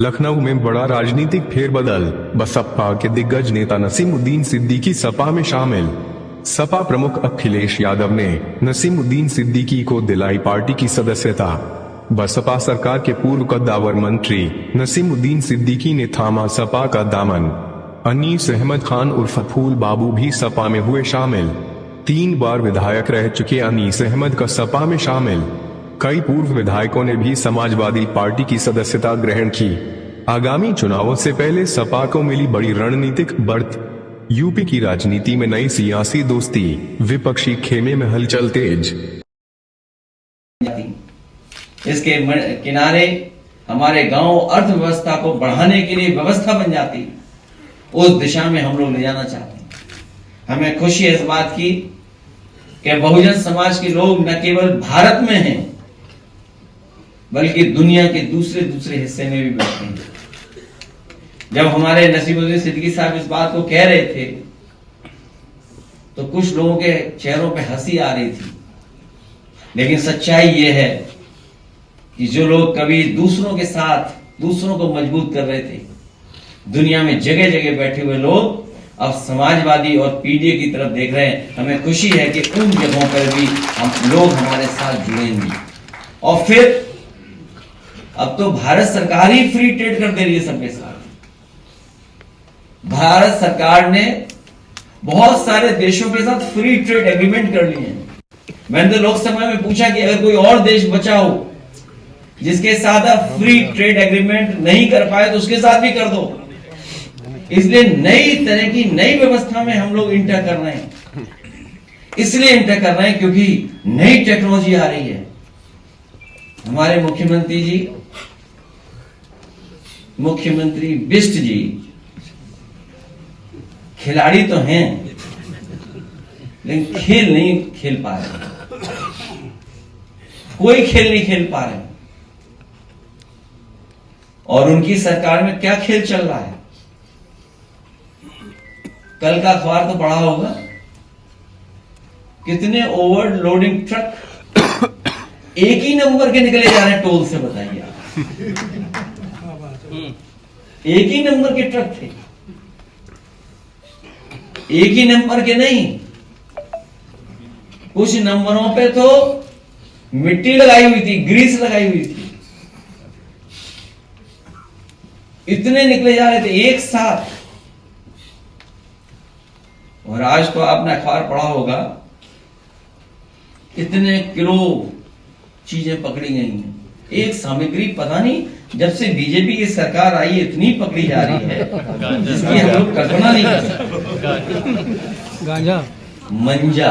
लखनऊ में बड़ा राजनीतिक फेरबदल। बसपा के दिग्गज नेता नसीमुद्दीन सिद्दीकी सपा में शामिल। सपा प्रमुख अखिलेश यादव ने नसीमुद्दीन सिद्दीकी को दिलाई पार्टी की सदस्यता। बसपा सरकार के पूर्व कद्दावर मंत्री नसीमुद्दीन सिद्दीकी ने थामा सपा का दामन। अनीस अहमद खान उर्फ फूल बाबू भी सपा में हुए शामिल। 3 बार विधायक रह चुके अनीस अहमद का सपा में शामिल। कई पूर्व विधायकों ने भी समाजवादी पार्टी की सदस्यता ग्रहण की। आगामी चुनावों से पहले सपा को मिली बड़ी रणनीतिक बढ़त। यूपी की राजनीति में नई सियासी दोस्ती, विपक्षी खेमे में हलचल तेज। इसके किनारे हमारे गांव अर्थव्यवस्था को बढ़ाने के लिए व्यवस्था बन जाती, उस दिशा में हम लोग ले जाना चाहते हैं। हमें खुशी है इस बात की कि बहुजन समाज के लोग न केवल भारत में हैं बल्कि दुनिया के दूसरे हिस्से में भी बैठे हैं। जब हमारे नसीमुद्दीन सिद्दीकी साहब इस बात को कह रहे थे तो कुछ लोगों के चेहरों पे हंसी आ रही थी, लेकिन सच्चाई ये है कि जो लोग कभी दूसरों के साथ दूसरों को मजबूत कर रहे थे, दुनिया में जगह जगह बैठे हुए लोग अब समाजवादी और पीडीए की तरफ देख रहे हैं। हमें खुशी है कि उन जगहों पर भी हम लोग हमारे साथ जुड़ेंगे। और फिर अब तो भारत सरकार ही फ्री ट्रेड कर दे रही है सबके साथ। भारत सरकार ने बहुत सारे देशों के साथ फ्री ट्रेड एग्रीमेंट कर लिए हैं। मैंने तो लोकसभा में पूछा कि अगर कोई और देश बचा हो जिसके साथ आप फ्री ट्रेड एग्रीमेंट नहीं कर पाए तो उसके साथ भी कर दो। इसलिए नई तरह की नई व्यवस्था में हम लोग इंटर कर रहे हैं। इसलिए इंटर कर रहे हैं क्योंकि नई टेक्नोलॉजी आ रही है। हमारे मुख्यमंत्री बिष्ट जी खिलाड़ी तो हैं लेकिन खेल नहीं खेल पा रहे, कोई खेल नहीं खेल पा रहे। और उनकी सरकार में क्या खेल चल रहा है? कल का अखबार तो पढ़ा होगा, कितने ओवरलोडिंग ट्रक एक ही नंबर के निकले जा रहे हैं टोल से, बताइए आप। एक ही नंबर के ट्रक थे, एक ही नंबर के नहीं, कुछ नंबरों पे तो मिट्टी लगाई हुई थी, ग्रीस लगाई हुई थी। इतने निकले जा रहे थे एक साथ। और आज तो आपने अखबार पढ़ा होगा कितने किलो चीजें पकड़ी गई हैं। एक सामग्री पता नहीं जब से बीजेपी की सरकार आई है इतनी पकड़ी जा रही है जिसकी हम लोग कल्पना नहीं कर सकते। गांजा, मंजा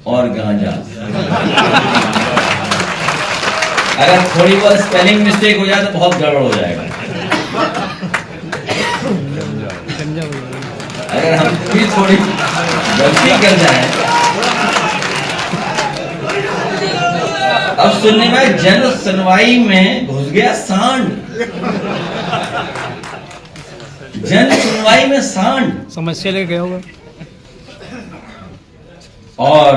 और गांजा। अगर थोड़ी बहुत स्पेलिंग मिस्टेक हो जाए तो बहुत गड़बड़ हो जाएगा। अगर हम भी थोड़ी गलती कर जाए। अब सुनने में जन सुनवाई में घुस गया सांड। जन सुनवाई में सांड समस्या लेके गया होगा। और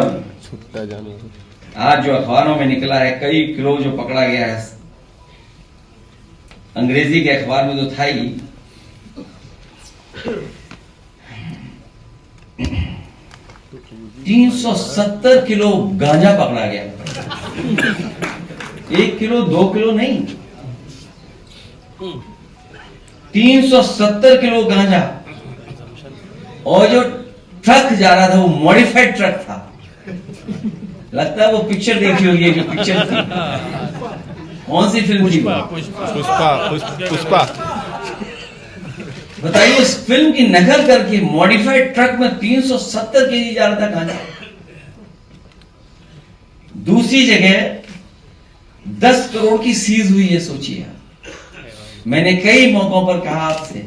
आज जो अखबारों में निकला है, कई किलो जो पकड़ा गया है, अंग्रेजी के अखबार में तो था ही। $370 किलो गांजा पकड़ा गया। 1 किलो 2 किलो नहीं, 370 किलो गांजा। और जो ट्रक जा रहा था वो मॉडिफाइड ट्रक था। लगता है वो पिक्चर देखी होगी, जो पिक्चर थी, कौन सी फिल्म थी? पुष्पा। बताइए, इस फिल्म की नकल करके मॉडिफाइड ट्रक में 370 केजी जा रहा था गांजा। दूसरी जगह 10 करोड़ की सीज हुई है, सोचिए। मैंने कई मौकों पर कहा आपसे